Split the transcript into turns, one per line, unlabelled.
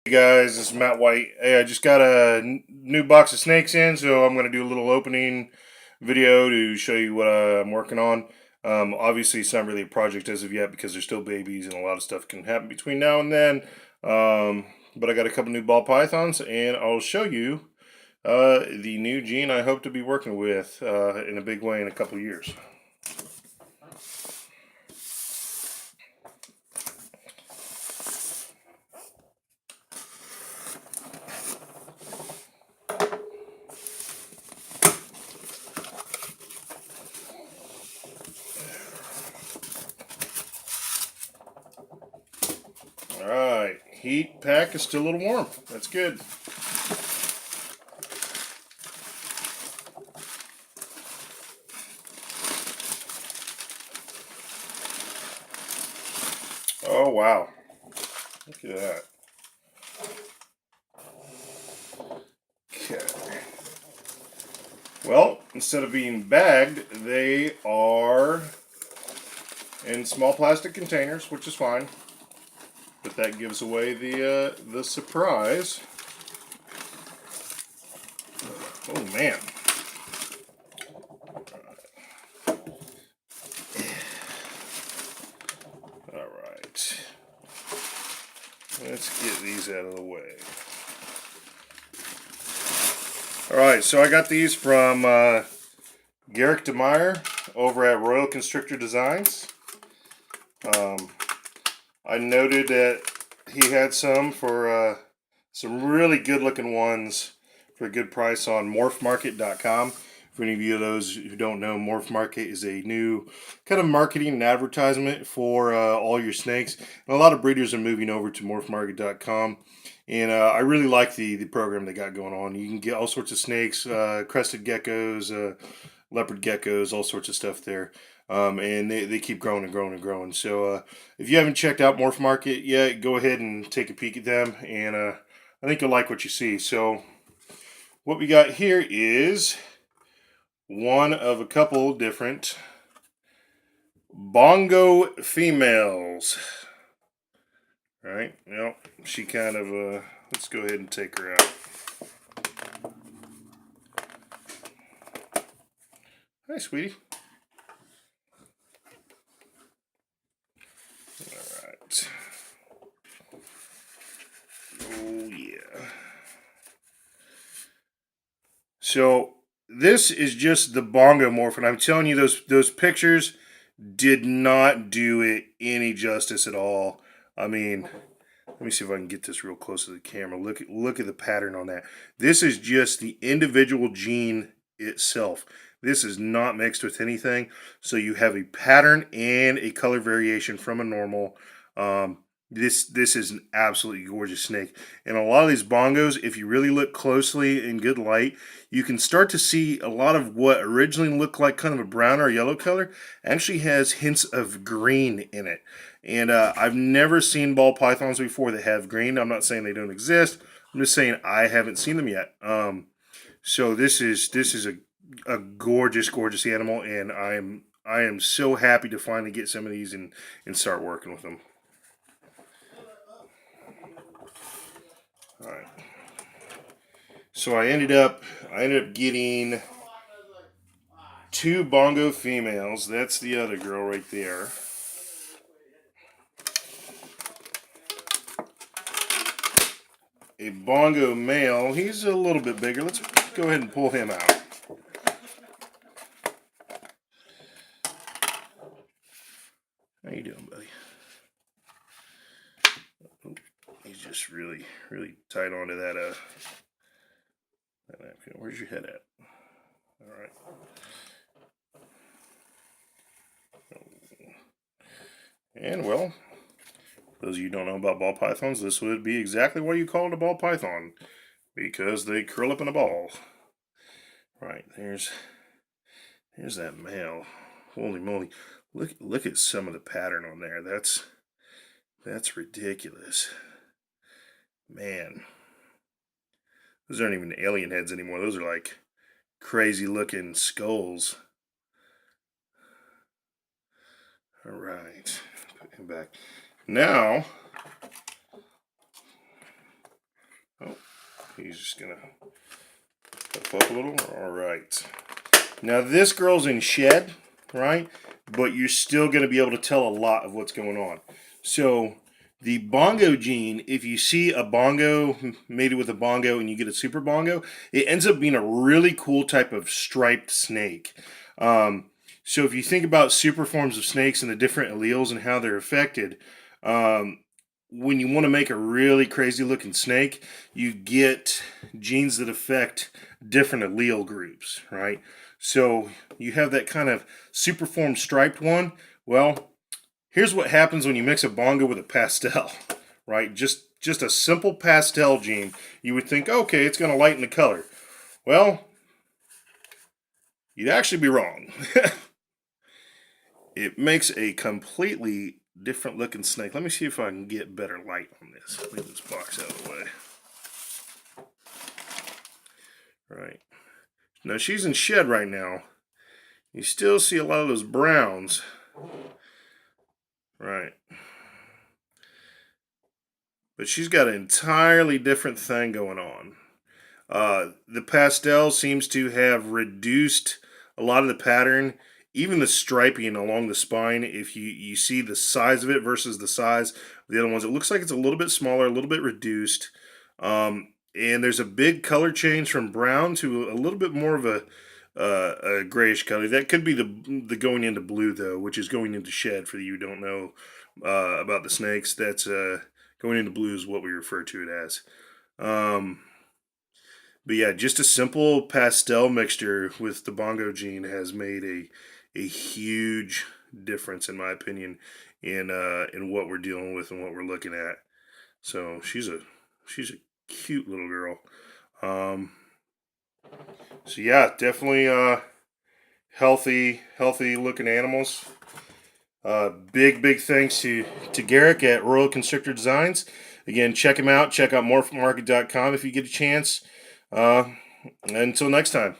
Hey guys, this is Matt White. Hey, I just got a new box of snakes in, so I'm going to do a little opening video to show you what I'm working on. Obviously, it's not really a project as of yet because they're still babies and a lot of stuff can happen between now and then. But I got a couple new ball pythons, and I'll show you the new gene I hope to be working with in a big way in a couple years. Alright, heat pack is still a little warm. That's good. Oh wow, look at that. Okay. Well, instead of being bagged, they are in small plastic containers, which is fine. But that gives away the surprise. Oh man! All right, let's get these out of the way. All right, so I got these from Garrick DeMeyer over at Royal Constrictor Designs. I noted that he had some for some really good looking ones for a good price on morphmarket.com. For any of you of those who don't know, Morph Market is a new kind of marketing and advertisement for all your snakes. And a lot of breeders are moving over to morphmarket.com. And I really like the program they got going on. You can get all sorts of snakes, crested geckos, leopard geckos, all sorts of stuff there. And they keep growing and growing and growing. So if you haven't checked out Morph Market yet, go ahead and take a peek at them. And I think you'll like what you see. So what we got here is one of a couple different bongo females. All right, well, she kind of, let's go ahead and take her out. Hi, sweetie. All right. Oh, yeah. So this is just the bongo morph, and I'm telling you, those pictures did not do it any justice at all. I mean, let me see if I can get this real close to the camera. Look at the pattern on that. This is just the individual gene itself. This is not mixed with anything. So you have a pattern and a color variation from a normal. This is an absolutely gorgeous snake. And a lot of these bongos, if you really look closely in good light, you can start to see a lot of what originally looked like kind of a brown or yellow color actually has hints of green in it. And I've never seen ball pythons before that have green. I'm not saying they don't exist. I'm just saying I haven't seen them yet. So this is a gorgeous, gorgeous animal, and I am so happy to finally get some of these and start working with them. All right. So I ended up getting two bongo females. That's the other girl right there. A bongo male. He's a little bit bigger. Let's go ahead and pull him out. How you doing, buddy? He's just really, really tight onto that that napkin. Where's your head at? All right. And well, those of you who don't know about ball pythons, this would be exactly why you call it a ball python, because they curl up in a ball. Right, there's that male. Holy moly. Look at some of the pattern on there. That's ridiculous. Man. Those aren't even alien heads anymore. Those are like crazy looking skulls. Alright. Put him back. Now Oh, he's just gonna puff up a little. All right. Now this girl's in shed, right? But you're still gonna be able to tell a lot of what's going on. So the bongo gene, if you see a bongo mated with a bongo and you get a super bongo, it ends up being a really cool type of striped snake. So if you think about super forms of snakes and the different alleles and how they're affected, um, when you want to make a really crazy looking snake, you get genes that affect different allele groups, right? So you have that kind of super form striped one. Well, here's what happens when you mix a bongo with a pastel, right? Just a simple pastel gene. You would think, okay, it's going to lighten the color. Well, you'd actually be wrong. It makes a completely different looking snake. Let me see if I can get better light on this. Leave this box out of the way. Right. Now she's in shed right now. You still see a lot of those browns. Right. But she's got an entirely different thing going on. The pastel seems to have reduced a lot of the pattern, even the striping along the spine. If you see the size of it versus the size of the other ones, it looks like it's a little bit smaller, a little bit reduced. And there's a big color change from brown to a little bit more of a grayish color. That could be the going into blue though, which is going into shed. For you who don't know about the snakes, that's going into blue is what we refer to it as. But yeah, just a simple pastel mixture with the bongo gene has made a huge difference, in my opinion, in what we're dealing with and what we're looking at. So she's a cute little girl. So yeah, definitely healthy looking animals. Big thanks to Garrick at Royal Constrictor Designs. Again, check him out. Check out morphmarket.com if you get a chance. Until next time.